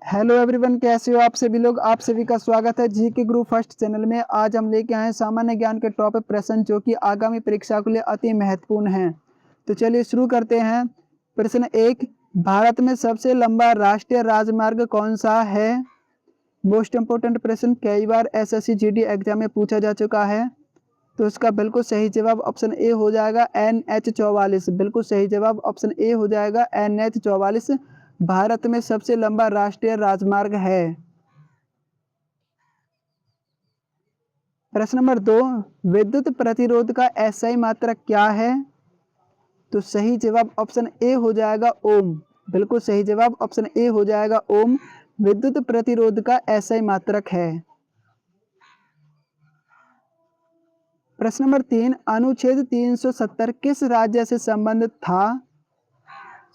Hello everyone, कैसे हो आप सभी लोग। आप सभी का स्वागत है जी के गुरु फर्स्ट चैनल में। आज हम लेके आए हैं सामान्य ज्ञान के टॉपिक प्रश्न जो कि आगामी परीक्षा के लिए अति महत्वपूर्ण हैं। तो चलिए शुरू करते हैं। प्रश्न 1, भारत में सबसे लंबा राष्ट्रीय राजमार्ग कौन सा है। मोस्ट इंपोर्टेंट प्रश्न, कई बार एसएससी जीडी एग्जाम में पूछा जा चुका है। तो इसका बिल्कुल सही जवाब ऑप्शन ए हो जाएगा NH44। बिल्कुल सही जवाब ऑप्शन ए हो जाएगा NH44 भारत में सबसे लंबा राष्ट्रीय राजमार्ग है। प्रश्न नंबर 2, विद्युत प्रतिरोध का एसआई मात्रक क्या है। तो सही जवाब ऑप्शन ए हो जाएगा ओम। बिल्कुल सही जवाब ऑप्शन ए हो जाएगा ओम विद्युत प्रतिरोध का एसआई मात्रक है। प्रश्न नंबर 3, अनुच्छेद 370 किस राज्य से संबंधित था।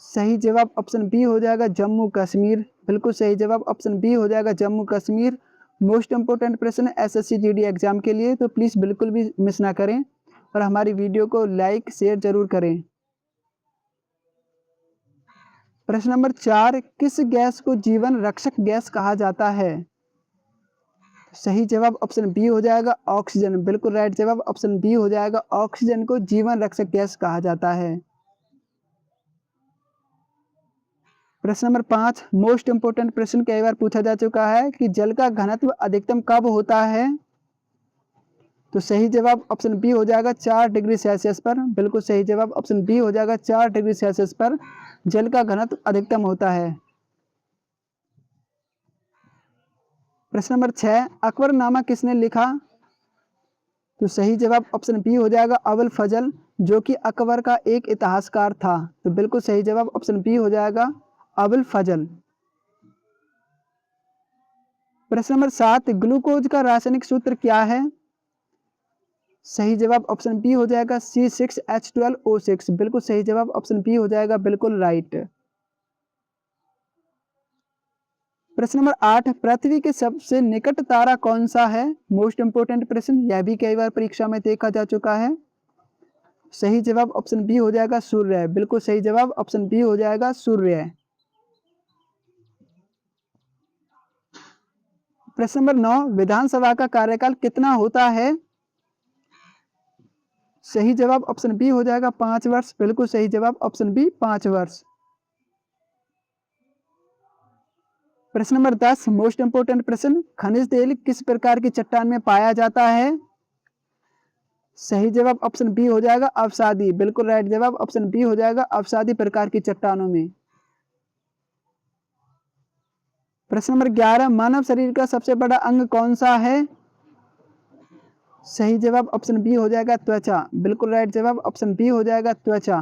सही जवाब ऑप्शन बी हो जाएगा जम्मू कश्मीर। बिल्कुल सही जवाब ऑप्शन बी हो जाएगा जम्मू कश्मीर। मोस्ट इंपोर्टेंट प्रश्न एसएससी जीडी एग्जाम के लिए, तो प्लीज़ बिल्कुल भी मिस ना करें और हमारी वीडियो को लाइक शेयर जरूर करें। प्रश्न नंबर 4, किस गैस को जीवन रक्षक गैस कहा जाता है। सही जवाब ऑप्शन बी हो जाएगा ऑक्सीजन। बिल्कुल राइट जवाब ऑप्शन बी हो जाएगा ऑक्सीजन को जीवन रक्षक गैस कहा जाता है। प्रश्न नंबर 5, मोस्ट इंपोर्टेंट प्रश्न कई बार पूछा जा चुका है कि जल का घनत्व अधिकतम कब होता है। तो सही जवाब ऑप्शन बी हो जाएगा 4 डिग्री सेल्सियस पर। बिल्कुल सही जवाब ऑप्शन बी हो जाएगा 4 डिग्री सेल्सियस पर जल का घनत्व अधिकतम होता है। प्रश्न नंबर 6, अकबरनामा किसने लिखा। तो सही जवाब ऑप्शन बी हो जाएगा अबुल फजल, जो कि अकबर का एक इतिहासकार था। तो बिल्कुल सही जवाब ऑप्शन बी हो जाएगा अबुल फजल। प्रश्न नंबर 7, ग्लूकोज का रासायनिक सूत्र क्या है। सही जवाब ऑप्शन बी हो जाएगा C6H12O6। बिल्कुल सही जवाब ऑप्शन बी हो जाएगा बिल्कुल राइट। प्रश्न नंबर 8, पृथ्वी के सबसे निकट तारा कौन सा है। मोस्ट इंपोर्टेंट प्रश्न, यह भी कई बार परीक्षा में देखा जा चुका है। सही जवाब ऑप्शन बी हो जाएगा सूर्य। बिल्कुल सही जवाब ऑप्शन बी हो जाएगा सूर्य। प्रश्न नंबर 9, विधानसभा का कार्यकाल कितना होता है। सही जवाब ऑप्शन बी हो जाएगा 5 वर्ष। बिल्कुल सही जवाब ऑप्शन बी 5 वर्ष। प्रश्न नंबर 10, मोस्ट इंपोर्टेंट प्रश्न, खनिज तेल किस प्रकार की चट्टान में पाया जाता है। सही जवाब ऑप्शन बी हो जाएगा अवसादी। बिल्कुल राइट जवाब ऑप्शन बी हो जाएगा अवसादी प्रकार की चट्टानों में। प्रश्न नंबर 11, मानव शरीर का सबसे बड़ा अंग कौन सा है। सही जवाब ऑप्शन बी हो जाएगा त्वचा। बिल्कुल राइट जवाब ऑप्शन बी हो जाएगा त्वचा।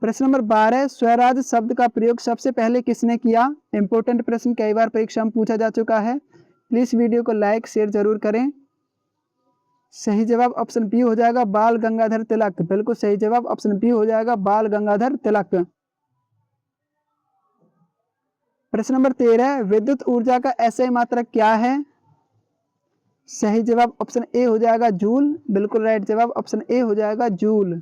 प्रश्न नंबर 12, स्वराज शब्द का प्रयोग सबसे पहले किसने किया। इंपोर्टेंट प्रश्न कई बार परीक्षा में पूछा जा चुका है। प्लीज वीडियो को लाइक शेयर जरूर करें। सही जवाब ऑप्शन बी हो जाएगा बाल गंगाधर तिलक। बिल्कुल सही जवाब ऑप्शन बी हो जाएगा बाल गंगाधर तिलक। प्रश्न नंबर 13, विद्युत ऊर्जा का एसआई मात्रक क्या है। सही जवाब ऑप्शन ए हो जाएगा जूल। बिल्कुल राइट जवाब ऑप्शन ए हो जाएगा जूल।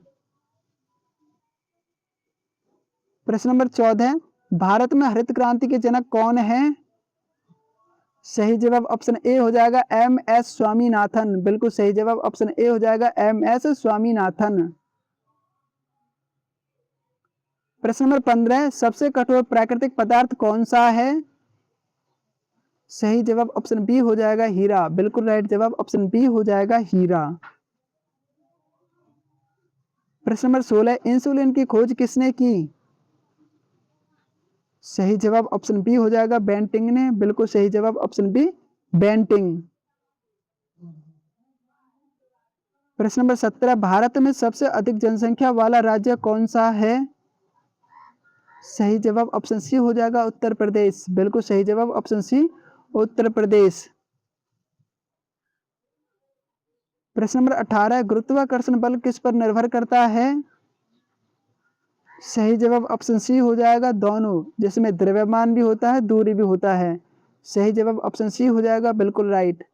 प्रश्न नंबर 14, भारत में हरित क्रांति के जनक कौन है। सही जवाब ऑप्शन ए हो जाएगा MS स्वामीनाथन। बिल्कुल सही जवाब ऑप्शन ए हो जाएगा MS स्वामीनाथन। प्रश्न नंबर 15, सबसे कठोर प्राकृतिक पदार्थ कौन सा है। सही जवाब ऑप्शन बी हो जाएगा हीरा। बिल्कुल राइट जवाब ऑप्शन बी हो जाएगा हीरा। प्रश्न नंबर 16, इंसुलिन की खोज किसने की। सही जवाब ऑप्शन बी हो जाएगा बेंटिंग ने। बिल्कुल सही जवाब ऑप्शन बी बेंटिंग। प्रश्न नंबर 17, भारत में सबसे अधिक जनसंख्या वाला राज्य कौन सा है। सही जवाब ऑप्शन सी हो जाएगा उत्तर प्रदेश। बिल्कुल सही जवाब ऑप्शन सी उत्तर प्रदेश। प्रश्न नंबर 18, गुरुत्वाकर्षण बल किस पर निर्भर करता है। सही जवाब ऑप्शन सी हो जाएगा दोनों, जिसमें द्रव्यमान भी होता है दूरी भी होता है। सही जवाब ऑप्शन सी हो जाएगा बिल्कुल राइट।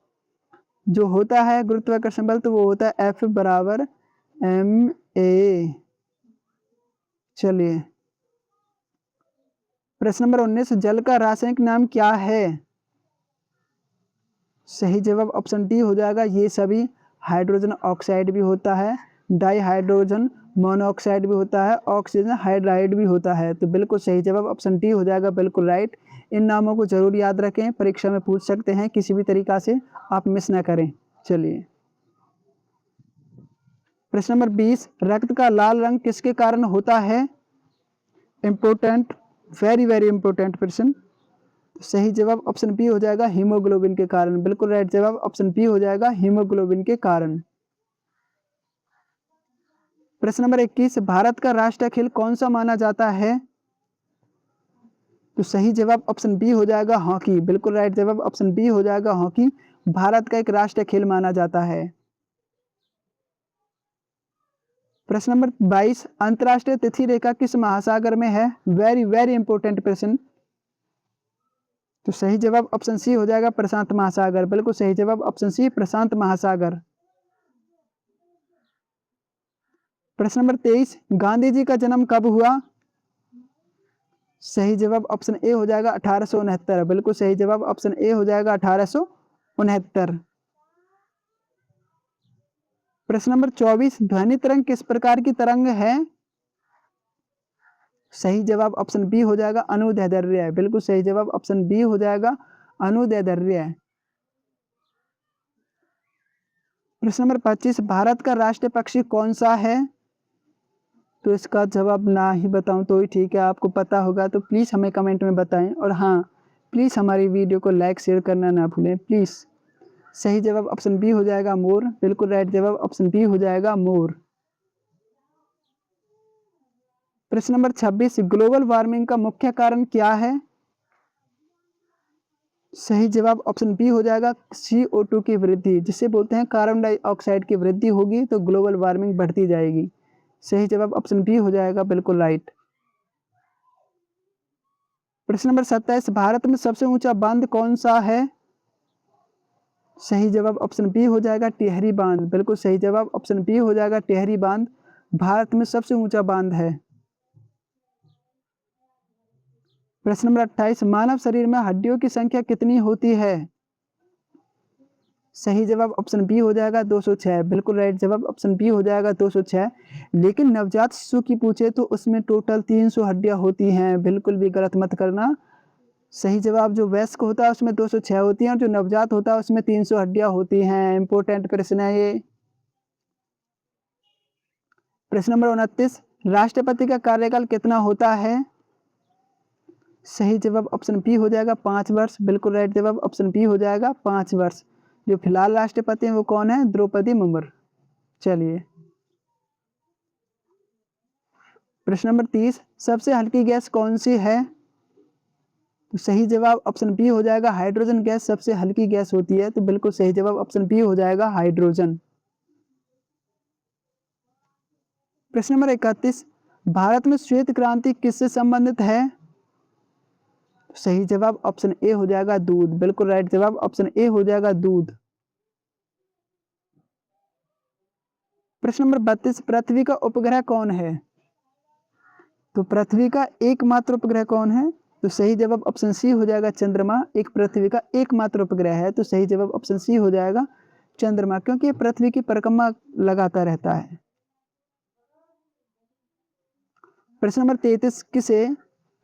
जो होता है गुरुत्वाकर्षण बल तो वो होता है F बराबर ma। चलिए प्रश्न नंबर 19, जल का रासायनिक नाम क्या है? सही जवाब ऑप्शन डी हो जाएगा ये सभी। हाइड्रोजन ऑक्साइड भी होता है, डाईहाइड्रोजन मोनोऑक्साइड भी होता है, ऑक्सीजन हाइड्राइड भी होता है। तो बिल्कुल सही जवाब ऑप्शन डी हो जाएगा, बिल्कुल राइट। इन नामों को जरूर याद रखें, परीक्षा में पूछ सकते हैं, किसी भी तरीका से आप मिस ना करें। चलिए प्रश्न नंबर 20, रक्त का लाल रंग किसके कारण होता है? इंपोर्टेंट, वेरी वेरी इंपोर्टेंट प्रश्न। सही जवाब ऑप्शन बी हो जाएगा, हीमोग्लोबिन के कारण। बिल्कुल राइट जवाब ऑप्शन बी हो जाएगा, हीमोग्लोबिन के कारण। प्रश्न नंबर 21, भारत का राष्ट्रीय खेल कौन सा माना जाता है? तो सही जवाब ऑप्शन बी हो जाएगा, हॉकी। बिल्कुल राइट जवाब ऑप्शन बी हो जाएगा, हॉकी भारत का एक राष्ट्रीय खेल माना जाता है। प्रश्न नंबर 22, अंतरराष्ट्रीय तिथि रेखा किस महासागर में है? वेरी वेरी इंपोर्टेंट प्रश्न। तो सही जवाब ऑप्शन सी हो जाएगा, प्रशांत महासागर। बिल्कुल सही जवाब ऑप्शन सी, प्रशांत महासागर। प्रश्न नंबर 23, गांधी जी का जन्म कब हुआ? सही जवाब ऑप्शन ए हो जाएगा, 1869। बिल्कुल सही जवाब ऑप्शन ए हो जाएगा, 1869। प्रश्न नंबर 24, ध्वनि तरंग किस प्रकार की तरंग है? सही जवाब ऑप्शन बी हो जाएगा, अनुदैर्ध्य। बिल्कुल सही जवाब ऑप्शन बी हो जाएगा, अनुदैर्ध्य। प्रश्न नंबर 25, भारत का राष्ट्रीय पक्षी कौन सा है? तो इसका जवाब ना ही बताऊं तो ही ठीक है, आपको पता होगा तो प्लीज़ हमें कमेंट में बताएं। और हाँ, प्लीज़ हमारी वीडियो को लाइक शेयर करना ना भूलें प्लीज़। सही जवाब ऑप्शन बी हो जाएगा, मोर। बिल्कुल राइट जवाब ऑप्शन बी हो जाएगा, मोर। प्रश्न नंबर 26, ग्लोबल वार्मिंग का मुख्य कारण क्या है? सही जवाब ऑप्शन बी हो जाएगा, CO2 की वृद्धि, जिसे बोलते हैं कार्बन डाइऑक्साइड की वृद्धि होगी तो ग्लोबल वार्मिंग बढ़ती जाएगी। सही जवाब ऑप्शन बी हो जाएगा, बिल्कुल राइट। प्रश्न नंबर 27, भारत में सबसे ऊंचा बांध कौन सा है? सही जवाब ऑप्शन बी हो जाएगा, टिहरी बांध। बिल्कुल सही जवाब ऑप्शन बी हो जाएगा, टिहरी बांध भारत में सबसे ऊंचा बांध है। प्रश्न नंबर 28, मानव शरीर में हड्डियों की संख्या कितनी होती है? सही जवाब ऑप्शन बी हो जाएगा, 206। बिल्कुल राइट जवाब ऑप्शन बी हो जाएगा, 206। लेकिन नवजात शिशु की पूछे तो उसमें टोटल 300 हड्डियां होती हैं। बिल्कुल भी गलत मत करना। सही जवाब जो वयस्क होता है उसमें 206 होती हैं और जो नवजात होता है उसमें 300 हड्डियां होती हैं। इंपोर्टेंट प्रश्न है ये। प्रश्न नंबर 29, राष्ट्रपति का कार्यकाल कितना होता है? सही जवाब ऑप्शन बी हो जाएगा, 5 वर्ष। बिल्कुल राइट जवाब ऑप्शन बी हो जाएगा, 5 वर्ष। जो फिलहाल राष्ट्रपति हैं वो कौन है? द्रौपदी मुर्मू। चलिए प्रश्न नंबर 30, सबसे हल्की गैस कौन सी है? तो सही जवाब ऑप्शन बी हो जाएगा, हाइड्रोजन गैस सबसे हल्की गैस होती है। तो बिल्कुल सही जवाब ऑप्शन बी हो जाएगा, हाइड्रोजन। प्रश्न नंबर 31, भारत में श्वेत क्रांति किससे संबंधित है? सही जवाब ऑप्शन ए हो जाएगा, दूध। बिल्कुल राइट जवाब ऑप्शन ए हो जाएगा, दूध। प्रश्न नंबर 32, पृथ्वी का उपग्रह कौन है? तो पृथ्वी का एकमात्र उपग्रह कौन है? तो सही जवाब ऑप्शन सी हो जाएगा, चंद्रमा एक पृथ्वी का एकमात्र उपग्रह है। तो सही जवाब ऑप्शन सी हो जाएगा, चंद्रमा, क्योंकि पृथ्वी की परिक्रमा लगाता रहता है। प्रश्न नंबर 33, किसे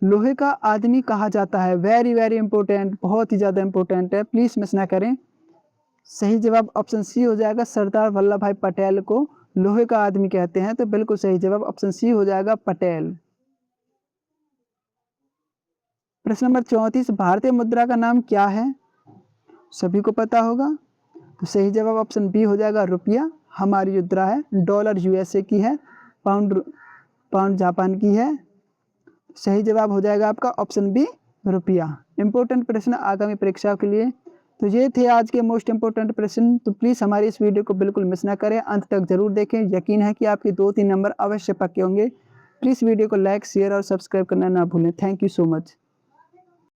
लोहे का आदमी कहा जाता है? वेरी वेरी इंपोर्टेंट, बहुत ही ज्यादा इंपोर्टेंट है, प्लीज मिस ना करें। सही जवाब ऑप्शन सी हो जाएगा, सरदार वल्लभ भाई पटेल को लोहे का आदमी कहते हैं। तो बिल्कुल सही जवाब ऑप्शन सी हो जाएगा, पटेल। प्रश्न नंबर 34, भारतीय मुद्रा का नाम क्या है? सभी को पता होगा। तो सही जवाब ऑप्शन बी हो जाएगा, रुपया। हमारी मुद्रा है, डॉलर USA की है, पाउंड पाउंड जापान की है। सही जवाब हो जाएगा आपका ऑप्शन बी, रुपया। इंपोर्टेंट प्रश्न आगामी परीक्षा के लिए। तो ये थे आज के मोस्ट इंपोर्टेंट प्रश्न। तो प्लीज़ हमारी इस वीडियो को बिल्कुल मिस ना करें, अंत तक जरूर देखें। यकीन है कि आपके 2-3 नंबर अवश्य पक्के होंगे। प्लीज़ वीडियो को लाइक शेयर और सब्सक्राइब करना ना भूलें। Thank you so much.